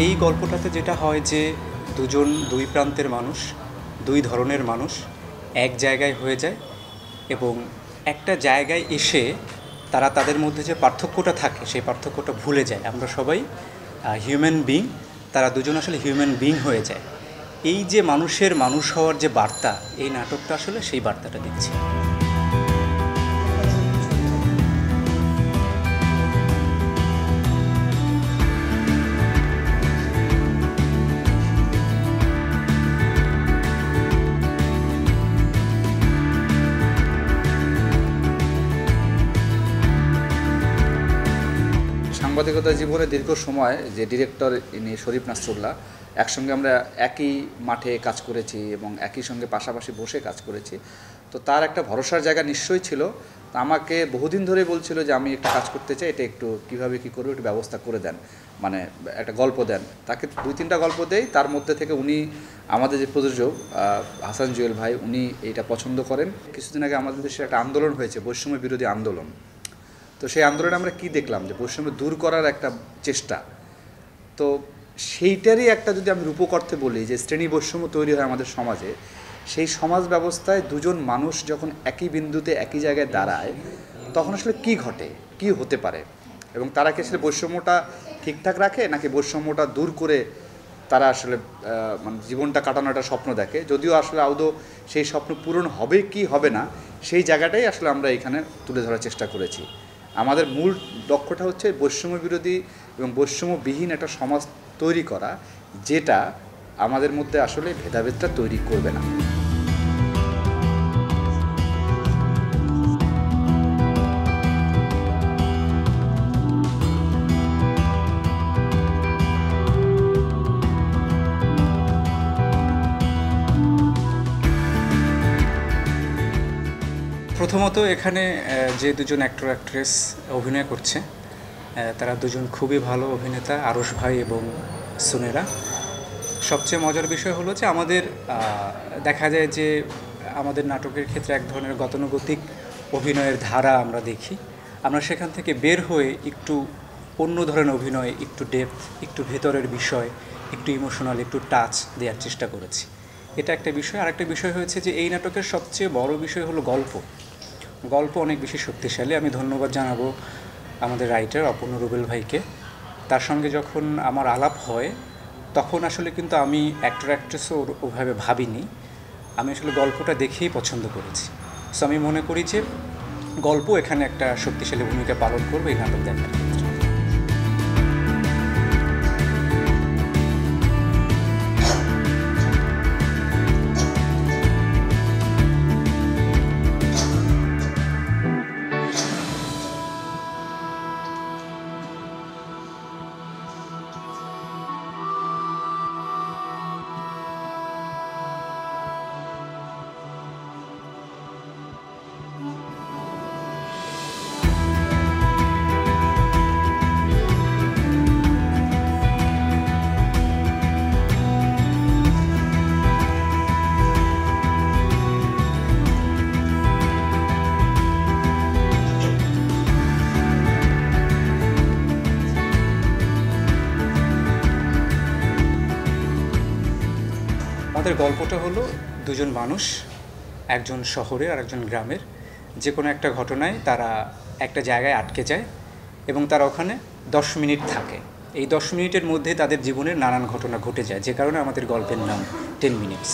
এই গল্পটাতে যেটা হয় যে দুজন দুই প্রান্তের মানুষ, দুই ধরনের মানুষ এক জায়গায় হয়ে যায় এবং একটা জায়গায় এসে তারা তাদের মধ্যে যে পার্থক্যটা থাকে সেই পার্থক্যটা ভুলে যায়। আমরা সবাই হিউম্যান বিং, তারা দুজন আসলে হিউম্যান বিং হয়ে যায়। এই যে মানুষের মানুষ হওয়ার যে বার্তা, এই নাটকটা আসলে সেই বার্তাটা দিচ্ছে। সাংবাদিকতা জীবনে দীর্ঘ সময় যে ডিরেক্টর ইনি শরীফ নাসরুল্লাহ, একসঙ্গে আমরা একই মাঠে কাজ করেছি এবং একই সঙ্গে পাশাপাশি বসে কাজ করেছি। তো তার একটা ভরসার জায়গা নিশ্চয়ই ছিল। আমাকে বহুদিন ধরে বলছিল যে আমি একটা কাজ করতে চাই, এটা একটু কীভাবে কী করবো একটু ব্যবস্থা করে দেন, মানে একটা গল্প দেন। তাকে 2-3টা গল্প দেই, তার মধ্যে থেকে উনি আমাদের যে প্রযোজক হাসান জুয়েল ভাই, উনি এইটা পছন্দ করেন। কিছুদিন আগে আমাদের দেশে একটা আন্দোলন হয়েছে, বৈষম্য বিরোধী আন্দোলন। তো সেই আন্দোলনে আমরা কি দেখলাম, যে বৈষম্য দূর করার একটা চেষ্টা। তো সেইটারই একটা, যদি আমি রূপক অর্থে বলি, যে শ্রেণী বৈষম্য তৈরি হয় আমাদের সমাজে, সেই সমাজ ব্যবস্থায় দুজন মানুষ যখন একই বিন্দুতে একই জায়গায় দাঁড়ায়, তখন আসলে কি ঘটে, কি হতে পারে, এবং তারা কি আসলে বৈষম্যটা ঠিকঠাক রাখে নাকি বৈষম্যটা দূর করে তারা আসলে মানে জীবনটা কাটানোর একটা স্বপ্ন দেখে, যদিও আসলে আদৌ সেই স্বপ্ন পূরণ হবে কি হবে না, সেই জায়গাটাই আসলে আমরা এখানে তুলে ধরার চেষ্টা করেছি। আমাদের মূল লক্ষ্যটা হচ্ছে বৈষম্য বিরোধী এবং বৈষম্যবিহীন একটা সমাজ তৈরি করা, যেটা আমাদের মধ্যে আসলে ভেদাভেদটা তৈরি করবে না। প্রথমত এখানে যে দুজন অ্যাক্টর অ্যাক্ট্রেস অভিনয় করছে, তারা দুজন খুবই ভালো অভিনেতা, আরশ ভাই এবং সুনেরা। সবচেয়ে মজার বিষয় হলো যে আমাদের দেখা যায় যে আমাদের নাটকের ক্ষেত্রে এক ধরনের গতানুগতিক অভিনয়ের ধারা আমরা দেখি। আমরা সেখান থেকে বের হয়ে একটু অন্য ধরনের অভিনয়, একটু ডেপথ, একটু ভেতরের বিষয়, একটু ইমোশনাল, একটু টাচ দেওয়ার চেষ্টা করেছি। এটা একটা বিষয়। আরেকটা বিষয় হয়েছে যে এই নাটকের সবচেয়ে বড় বিষয় হলো গল্প অনেক বেশি শক্তিশালী। আমি ধন্যবাদ জানাবো আমাদের রাইটার অপূর্ণ রুবেল ভাইকে। তার সঙ্গে যখন আমার আলাপ হয়, তখন আসলে কিন্তু আমি অ্যাক্টর অ্যাক্ট্রেসও ওভাবে ভাবিনি। আমি আসলে গল্পটা দেখেই পছন্দ করেছি। সো আমি মনে করি যে গল্প এখানে একটা শক্তিশালী ভূমিকা পালন করবে এই নাটক দেখার ক্ষেত্রে। আমাদের গল্পটা হলো দুজন মানুষ, একজন শহরের আর একজন গ্রামের। যে কোনো একটা ঘটনায় তারা একটা জায়গায় আটকে যায় এবং তারা ওখানে 10 মিনিট থাকে। এই 10 মিনিটের মধ্যে তাদের জীবনের নানান ঘটনা ঘটে যায়, যে কারণে আমাদের গল্পের নাম 10 মিনিটস।